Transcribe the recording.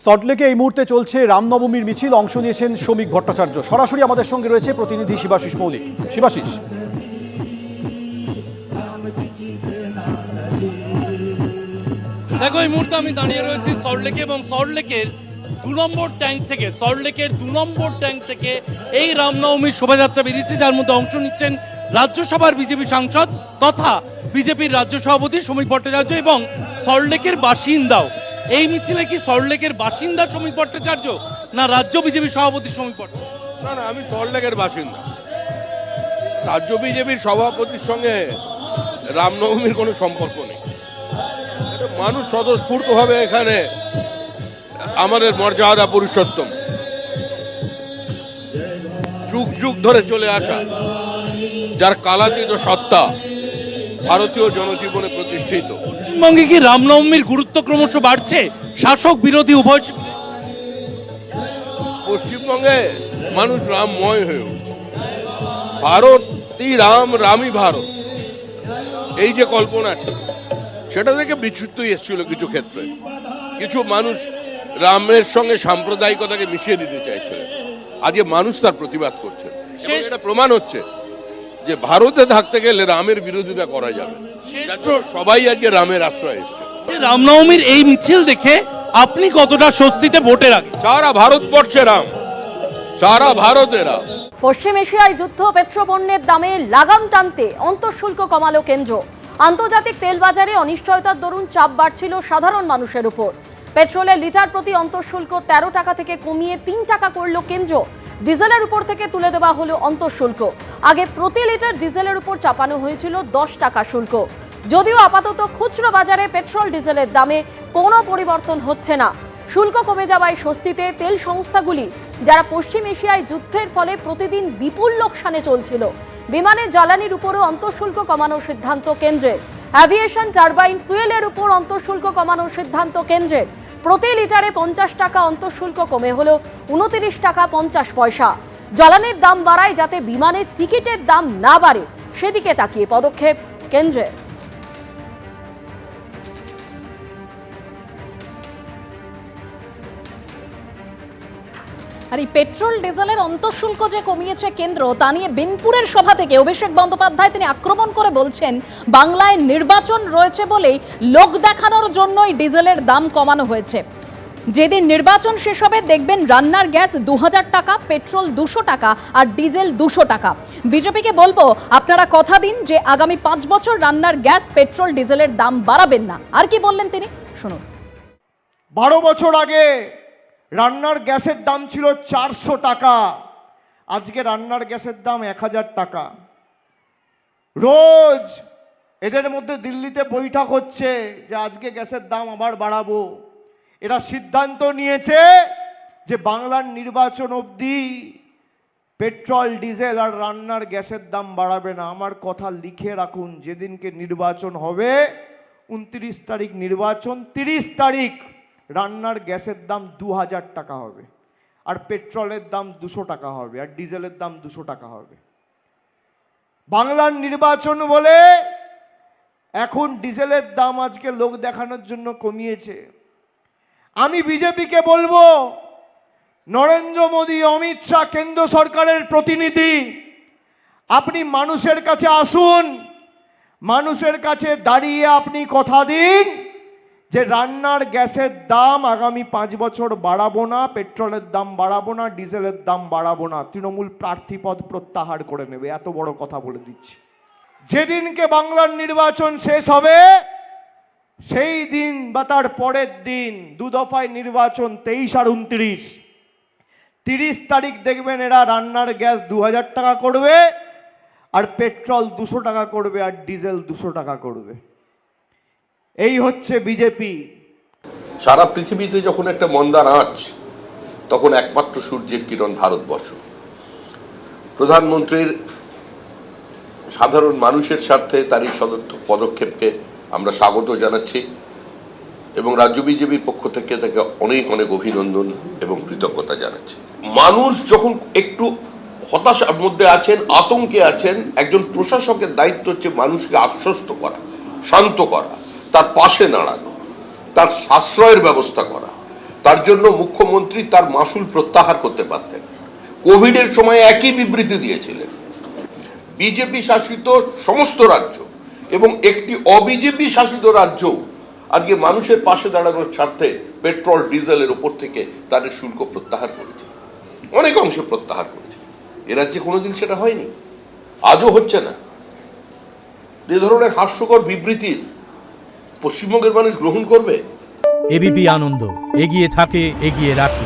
সল্টলেকে এই মুহূর্তে চলছে রামনবমীর মিছিল, অংশ নিয়েছেন শ্রমিক ভট্টাচার্য। সরাসরি আমাদের সঙ্গে রয়েছে প্রতিনিধি শিবাশিস মৌলিক। শিবাশিস, দেখো এই মুহূর্তে আমি দাঁড়িয়ে রয়েছি সল্টলেকে এবং সল্টলেকের 2 নম্বর ট্যাঙ্ক থেকে এই রামনবমীর শোভাযাত্রা বেরিয়েছে, যার মধ্যে অংশ নিচ্ছেন রাজ্যসভার বিজেপি সাংসদ তথা বিজেপির রাজ্য সভাপতি শ্রমিক ভট্টাচার্য এবং সল্টলেকের বাসিন্দাও। এই মিছিলে কি সল্টলেকের বাসিন্দা শ্রমিক ভট্টাচার্য না রাজ্য বিজেপি সভাপতি শ্রমিক ভট্টাচার্য? না, আমি সল্টলেকের বাসিন্দা। রাজ্য বিজেপির সভাপতির সঙ্গে রামনবমীর কোনো সম্পর্ক নেই। মানুষ স্বতঃস্ফূর্তভাবে এখানে আমাদের মর্যাদা পুরুষোত্তম, যুগ যুগ ধরে চলে আসা, যার কালাতীত সত্তা ভারতীয় জনজীবনে প্রতিষ্ঠিত। পশ্চিমবঙ্গে কি রামনবমীর গুরুত্ব ক্রমশ বাড়ছে শাসক বিরোধী উভয়? পশ্চিমবঙ্গে মানুষ রামময় হয়ে উঠছে। ভারতই রাম, রামই ভারত, এই যে কল্পনাটা, সেটা থেকে বিচ্যুতি এসেছিল কিছু ক্ষেত্রে। কিছু মানুষ রামের সঙ্গে সাম্প্রদায়িকতাকে মিশিয়ে দিতে চাইছিলেন। আজকে মানুষ তার প্রতিবাদ করছে। এটা প্রমাণ হচ্ছে যে ভারতে থাকতে গেলে রামের বিরোধিতা করা যাবে। সবাই আজকে রামের আশ্রয় এসছে। রামনবমীর এই মিছিল দেখে আপনি কতটা স্বস্তিতে ভোটে রাখেন? সারা ভারতবর্ষে রাম, সারা ভারতে রাম। পশ্চিম এশিয়ায় যুদ্ধ, পেট্রোপণ্যের দামে লাগাম টানতে অন্তঃশুল্ক কমালো কেন্দ্র। আন্তর্জাতিক তেল বাজারে অনিশ্চয়তার দরুন চাপ বাড়ছিল সাধারণ মানুষের উপর। পেট্রোলের লিটার প্রতি অন্তঃশুল্ক 13 টাকা থেকে কমিয়ে 3 টাকা করল কেন্দ্র। ডিজেলের উপর থেকে তুলে দেওয়া হলো অন্তঃশুল্ক। আগে প্রতি লিটার ডিজেলের উপর চাপানো হয়েছিল 10 টাকা শুল্ক। যদিও আপাতত খুচরো বাজারে পেট্রোল ডিজেলের দামে কোনো পরিবর্তন হচ্ছে না। শুল্ক কমে যাওয়ায় স্বস্তিতে তেল সংস্থাগুলি, যারা পশ্চিম এশিয়ায় যুদ্ধের ফলে প্রতিদিন বিপুল লোকসানে চলছিল। বিমানের জ্বালানির উপরও অন্তঃশুল্ক কমানোর সিদ্ধান্ত কেন্দ্রের। অ্যাভিয়েশন টারবাইন ফুয়েলের উপর অন্তঃশুল্ক কমানোর সিদ্ধান্ত কেন্দ্রের। প্রতি লিটারে 50 টাকা অন্তঃশুল্ক কমে হলো 29 টাকা 50 পয়সা। জ্বালানির দাম বাড়ায় যাতে বিমানের টিকিটের দাম না বাড়ে, সেদিকে তাকিয়ে পদক্ষেপ কেন্দ্রের। আর এই পেট্রোল ডিজেলের অন্তঃশুল্ক যে কমিয়েছে কেন্দ্র, তা নিয়ে বিনপুরের সভা থেকে অভিষেক বন্দ্যোপাধ্যায় তিনি আক্রমণ করে বলছেন, বাংলায় নির্বাচন রয়েছে বলেই লোক দেখানোর জন্যই ডিজেলের দাম কমানো হয়েছে। যেদিন নির্বাচন শেষ হবে দেখবেন রান্নার গ্যাস 2000 টাকা, পেট্রোল 200 টাকা আর ডিজেল 200 টাকা। বিজেপিকে বলবো, আপনারা কথা দিন যে আগামী 5 বছর রান্নার গ্যাস, পেট্রোল, ডিজেলের দাম বাড়াবেন না। আর কি বললেন তিনি, শুনুন। 12 বছর আগে রান্নার গ্যাসের দাম ছিল 400 টাকা, আজকে রান্নার গ্যাসের দাম 1000 টাকা। রোজ এদের মধ্যে দিল্লিতে বৈঠক হচ্ছে যে আজকে গ্যাসের দাম আবার বাড়াবো। এরা সিদ্ধান্ত নিয়েছে যে বাংলার নির্বাচন অবধি পেট্রোল, ডিজেল আর রান্নার গ্যাসের দাম বাড়াবে না। আমার কথা লিখে রাখুন, যেদিনকে নির্বাচন হবে, 29 তারিখ নির্বাচন, 30 তারিখ রান্নার গ্যাসের দাম 2000 টাকা হবে, আর পেট্রোলের দাম 200 টাকা হবে, আর ডিজেলের দাম 200 টাকা হবে। বাংলার নির্বাচন বলে এখন ডিজেলের দাম আজকে লোক দেখানোর জন্য কমিয়েছে। আমি বিজেপিকে বলবো, নরেন্দ্র মোদী, অমিত শাহ, কেন্দ্র সরকারের প্রতিনিধি, আপনি মানুষের কাছে আসুন, মানুষের কাছে দাঁড়িয়ে আপনি কথা দিন যে রান্নার গ্যাসের দাম আগামী 5 বছর বাড়াবো না, পেট্রোলের দাম বাড়াবো না, ডিজেলের দাম বাড়াবো না। তৃণমূল প্রার্থী পদ প্রত্যাহার করে নেবে, এত বড় কথা বলে দিচ্ছি। যেদিনকে বাংলার নির্বাচন শেষ হবে সেই দিন বা তার পরের দিন 2 দফায় নির্বাচন, 23 আর 29। 30 তারিখ দেখবেন এরা রান্নার গ্যাস 2000 টাকা করবে, আর পেট্রোল 200 টাকা করবে, আর ডিজেল 200 টাকা করবে। এই হচ্ছে বিজেপি। সারা পৃথিবীতে যখন একটা মন্দার আঁচ, তখন একমাত্র সূর্যের কিরণ ভারতবর্ষ। প্রধানমন্ত্রীর সাধারণ মানুষের স্বার্থে তার এই সদর্থক পদক্ষেপকে আমরা স্বাগত জানাচ্ছি এবং রাজ্য বিজেপির পক্ষ থেকে তাকে অনেক অনেক অভিনন্দন এবং কৃতজ্ঞতা জানাচ্ছি। মানুষ যখন একটু হতাশার মধ্যে আছেন, আতঙ্কে আছেন, একজন প্রশাসকের দায়িত্ব হচ্ছে মানুষকে আশ্বস্ত করা, শান্ত করা, তার পাশে দাঁড়ানো, তার সাশ্রয়ের ব্যবস্থা করা। তার জন্য মুখ্যমন্ত্রী তার মাসুল প্রত্যাহার করতে পারতেন। কোভিডের সময় একই বিবৃতি দিয়েছিলেন। বিজেপি শাসিত সমস্ত রাজ্য এবং একটি অবিজেপি শাসিত রাজ্য আজকে মানুষের পাশে দাঁড়ানোর স্বার্থে পেট্রোল ডিজেলের উপর থেকে তাদের শুল্ক প্রত্যাহার করেছে, অনেক অংশে প্রত্যাহার করেছে। এ রাজ্যে কোনোদিন সেটা হয়নি, আজও হচ্ছে না। এ ধরনের হাস্যকর বিবৃতির পশ্চিমবঙ্গের মানুষ গ্রহণ করবে? এবিপি আনন্দ, এগিয়ে থাকে, এগিয়ে রাখে।